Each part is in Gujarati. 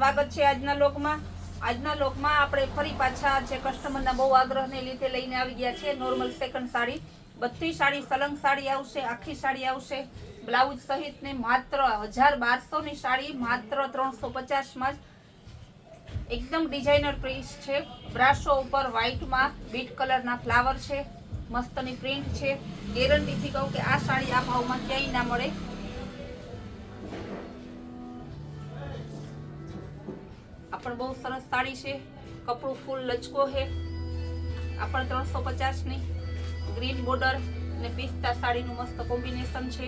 સ્વાગત છે આજના લોકમાં આપણે ફરી પાછા જે કસ્ટમરના બહુ આગ્રહને લીધે લઈને આવી ગયા છે નોર્મલ સેકન્ડ સાડી। બધી સાડી સલંગ સાડી આવશે, આખી સાડી આવશે, બ્લાઉઝ સહિત ને માત્ર 1200 ની સાડી માત્ર 350 માં જ। એકદમ ડિઝાઇનર પીસ છે, બ્રાસો ઉપર વ્હાઈટમાં બીટ કલરના ફ્લાવર છે, મસ્તની પ્રિન્ટ છે। ગેરંટીથી કહું કે આ સાડી આ ભાવમાં ક્યાંય ના મળે। આ પણ બહુ સરસ સાડી છે, કપડું ફૂલ લચકો છે। આ પણ 350 ની ગ્રીન બોર્ડર અને પિસ્તા સાડીનું મસ્ત કોમ્બિનેશન છે।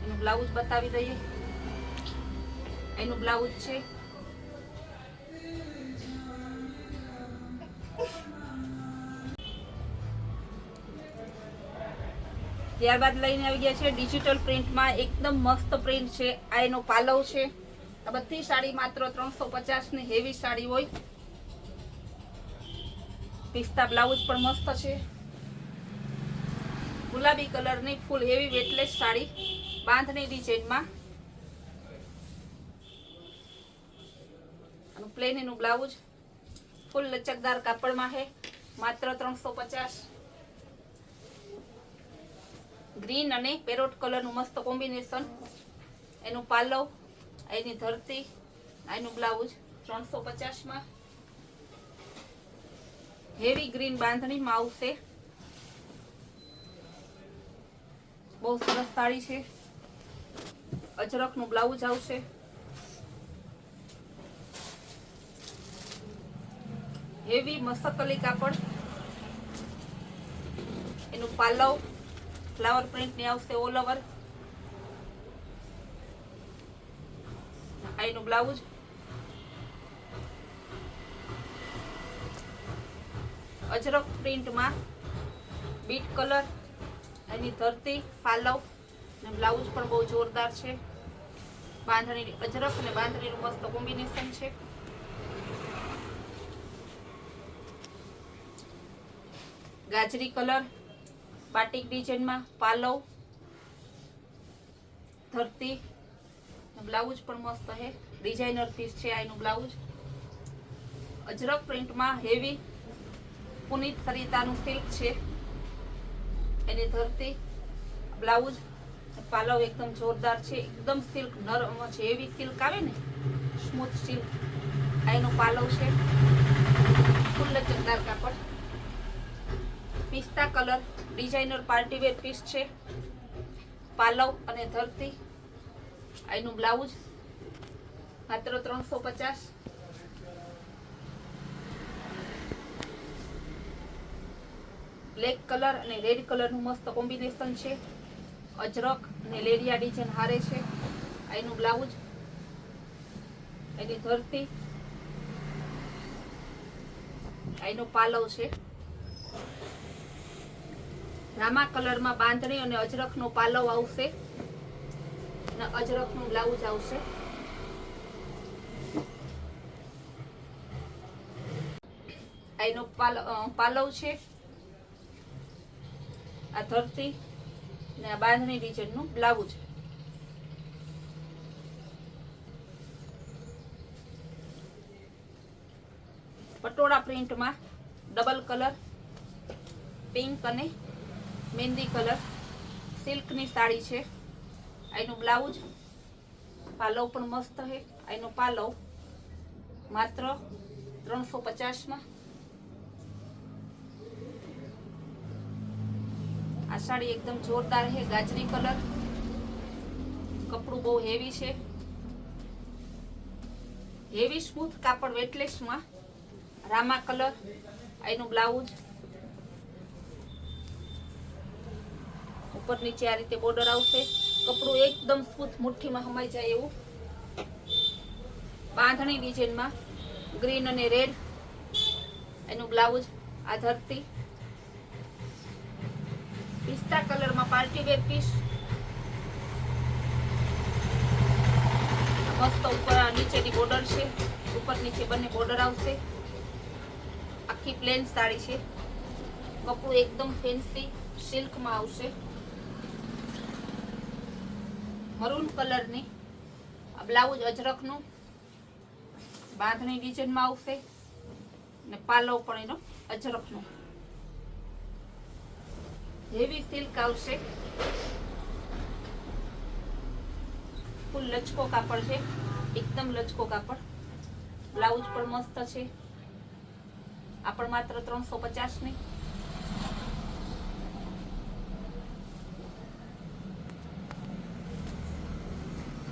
એનું બ્લાઉઝ બતાવી દઈએ, એનું બ્લાઉઝ છે। ત્યારબાદ લઈને આવી ગયા છે ડિજિટલ પ્રિન્ટમાં, એકદમ મસ્ત પ્રિન્ટ છે। આ એનો પાલવ છે। આ બધી સાડી માત્ર 350 ની હેવી સાડી હોય। પિસ્તા બ્લાઉઝ પણ મસ્ત છે, ગુલાબી કલરની ફૂલ હેવી વેટલેસ સાડી બાંધણી ડિઝાઇનમાં। આનું પ્લેન એનું બ્લાઉઝ ફૂલ લચકદાર કાપડમાં છે, માત્ર 350। ગ્રીન અને પેરોટ કલરનું મસ્ત કોમ્બિનેશન, એનું પાલવ, એની ધરતી, એનું બ્લાઉઝ 350 માં। હેવી ગ્રીન બાંધણીમાં આવશે, બહુ સરસ સાડી છે। અજરકનું બ્લાઉઝ આવશે, હેવી મસ્તકલી કાપડ, એનું પાલવ ફ્લાવર પ્રિન્ટ ની આવશે ઓલ ઓવર, એનું બ્લાઉઝ, અજરક પ્રિન્ટમાં બીટ કલર, એની ધરતી, પાલવ અને બ્લાઉઝ પણ બહુ જોરદાર છે। બાંધણી અજરક અને બાંધણીનું મસ્ત કોમ્બિનેશન છે। ગાજરી કલર બાટિક ડિઝાઇનમાં પાલવ, ધરતી, બ્લાઉઝ પણ મસ્ત છે, ડિઝાઇનર પીસ છે। આ એનું બ્લાઉઝ અજરક પ્રિન્ટમાં હેવી પુનિત સરિતાનું સિલ્ક છે, એની ધરતી, બ્લાઉઝ, પાલવ એકદમ જોરદાર છે, એકદમ સિલ્ક નરમ છે, હેવી સિલ્ક આવે ને સ્મૂથ સિલ્ક, આ એનો પાલવ છે, ફૂલ લચકદાર કાપડ, પિસ્તા કલર ડિઝાઇનર પાર્ટીવેર પીસ છે, પાલવ અને ધરતી, એનું બ્લાઉઝ માત્ર 350। બ્લેક કલર અને રેડ કલરનું મસ્ત કોમ્બિનેશન છે, અજરક અને લેરિયા ડિઝાઇન હારે છે, એનું બ્લાઉઝ, એની ધરતી, એનો પાલવ છે। રામા કલરમાં બાંધણી અને અજરકનો પાલવ આવશે અને અજરકનું બ્લાઉઝ આવશે। એનો પાલવ છે, આ ધરતી ને આ બાંધણી ડિઝાઇનનું બ્લાઉઝ। પટોળા પ્રિન્ટમાં ડબલ કલર પિંક અને મહેંદી કલર સિલ્કની સાડી છે, એનું બ્લાઉઝ, પાલવ પણ મસ્ત છે, એનો પાલવ માત્ર 350 માં। આ સાડી એકદમ જોરદાર છે, ગાજરી કલર, કપડું બહુ હેવી છે, હેવી સ્મૂથ કાપડ વેટલેસમાં, રામા કલર, એનું બ્લાઉઝ, ઉપર નીચે આ રીતે બોર્ડર આવશે, કપડું એકદમ સ્મૂથ મુઠ્ઠીમાં સમાઈ જાય એવું, બાંધણી ડિઝાઇનમાં ગ્રીન અને રેડ, એનું બ્લાઉઝ, આ ધરતી, પિસ્તા કલરમાં પાર્ટીવેર પીસ, મસ્ત ઉપર નીચેની બોર્ડર છે, ઉપર નીચે બંને બોર્ડર આવશે। આખી પ્લેન સાડી છે, કપડું એકદમ ફેન્સી સિલ્કમાં આવશે, મરૂન કલરની બ્લાઉઝ અજરકનું, બાંધણી ડિઝાઇનમાં આવશે અને પાલવ પણ એનો અજરખનો હેવી સિલ્ક આવશે. ફૂલ લચકો કાપડ છે, એકદમ લચકો કાપડ. બ્લાઉઝ પણ મસ્ત છે. આ પણ માત્ર 350 ની.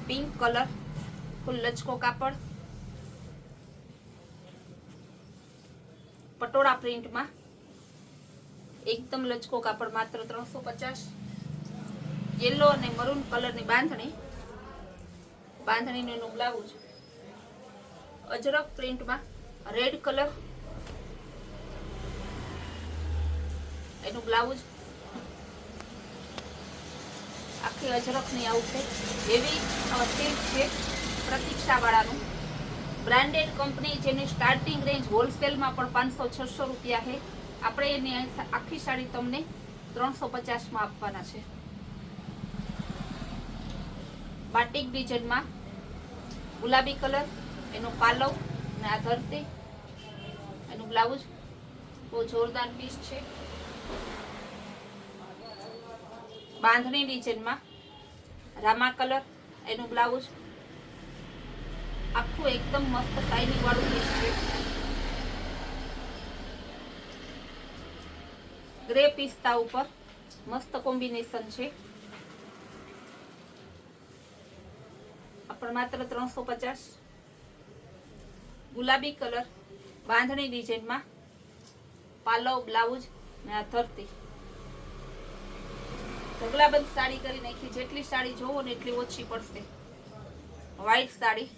પિંક કલર, ફૂલ લચકો કાપડ, પટોળા પ્રિન્ટમાં એકદમ લચકો કાપડ, માત્ર 350. યેલો અને મરૂન કલરની બાંધણી, બાંધણીનું એનું બ્લાઉઝ અજરક પ્રિન્ટમાં રેડ કલર, એનું બ્લાઉઝ આખી અજરકની આવશે. હેવી સિલ્ક છે, પ્રતીક્ષા વાળાનું બ્રાન્ડેડ કંપની, જેની સ્ટાર્ટિંગ રેન્જ હોલસેલમાં પણ 500-600 રૂપિયા છે. આપણે એની આખી સાડી તમને 350માં આપવાના છે. બાટિક ડિઝાઇનમાં ગુલાબી કલર, એનો પાલવ અને આ ધરતી, એનું બ્લાઉઝ બહુ જોરદાર પીસ છે. બાંધણી ડિઝાઇનમાં રામા કલર, એનું બ્લાઉઝ આખું એકદમ મસ્ત શાઇનિંગ વાળું પીસ છે. ગ્રે પિસ્તા ઉપર મસ્ત કોમ્બિનેશન છે. પણ માત્ર 350. ગુલાબી કલર, બાંધણી ડિઝાઇનમાં પાલવ, બ્લાઉઝ અને આ ધરતી. ઢગલાબંધ સાડી કરી નાખી. જેટલી સાડી જોવો ને એટલી ઓછી પડશે. વ્હાઈટ સાડી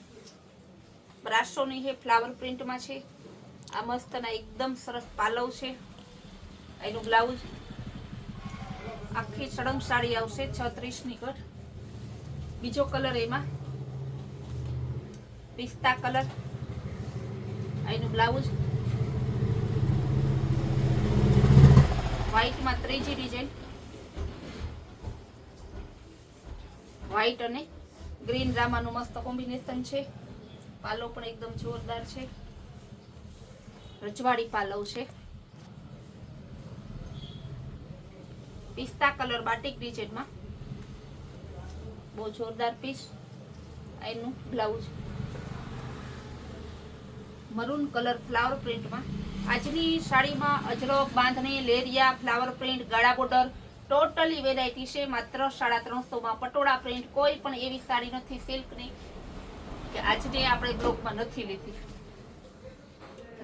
બ્રાસોની છે, ફ્લાવર પ્રિન્ટમાં છે. આ મસ્તના એકદમ સરસ પાલવ છે, એનું બ્લાઉઝ આખી સળંગ સાડી આવશે. 36ની કટ. બીજો કલર એમાં પિસ્તા કલર, એનું બ્લાઉઝ વ્હાઈટમાં ત્રીજી ડિઝાઇન, વ્હાઈટ અને ગ્રીન રામાનું મસ્ત કોમ્બિનેશન છે. પાલવ પણ એકદમ જોરદાર છે, રજવાડી પાલવ છે. પિસ્તા કલર બાટિક ડિઝાઇનમાં બહુ જોરદાર પીસ, એનું બ્લાઉઝ મરૂન કલર ફ્લાવર પ્રિન્ટમાં. આજની સાડીમાં અજરક, બાંધણી, લેરિયા, ફ્લાવર પ્રિન્ટ, ગાળા બોર્ડર ટોટલી વેરાયટી છે. માત્ર 350માં પટોળા પ્રિન્ટ. કોઈ પણ એવી સાડી નથી સિલ્કની કે આજની આપણે બ્લોકમાં નથી લીધી.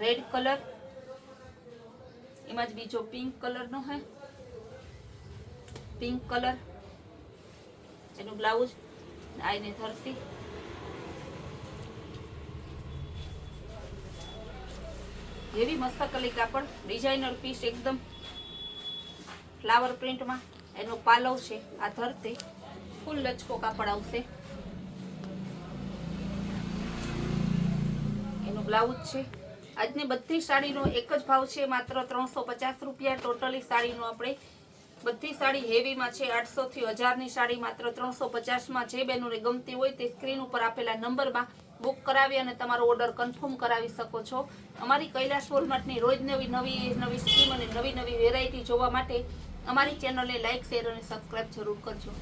રેડ કલર, એમાં જ બીજો પિંક કલરનો હે, પિંક કલર, એનું બ્લાઉઝ આઈને ધરતી. એવી મસ્ત કલી કાપડ, ડિઝાઇનર પીસ એકદમ ફ્લાવર પ્રિન્ટમાં. એનો પાલવ છે આ ધરતી, ફૂલ લચકો કાપડ આવશે. એનું બ્લાઉઝ છે. આજની બધી સાડીનો એક જ ભાવ છે, માત્ર 350 રૂપિયા. ટોટલી સાડીનો આપણે બધી સાડી હેવીમાં છે. 800 થી 1000ની સાડી માત્ર 350માં. જે બહેનોને ગમતી હોય તે સ્ક્રીન ઉપર આપેલા નંબરમાં બુક કરાવી અને તમારો ઓર્ડર કન્ફર્મ કરાવી શકો છો. અમારી કૈલાશ વોલમાર્ટની રોજ નવી સ્કીમ અને નવી વેરાયટી જોવા માટે અમારી ચેનલને લાઇક, શેર અને સબસ્ક્રાઇબ જરૂર કરજો.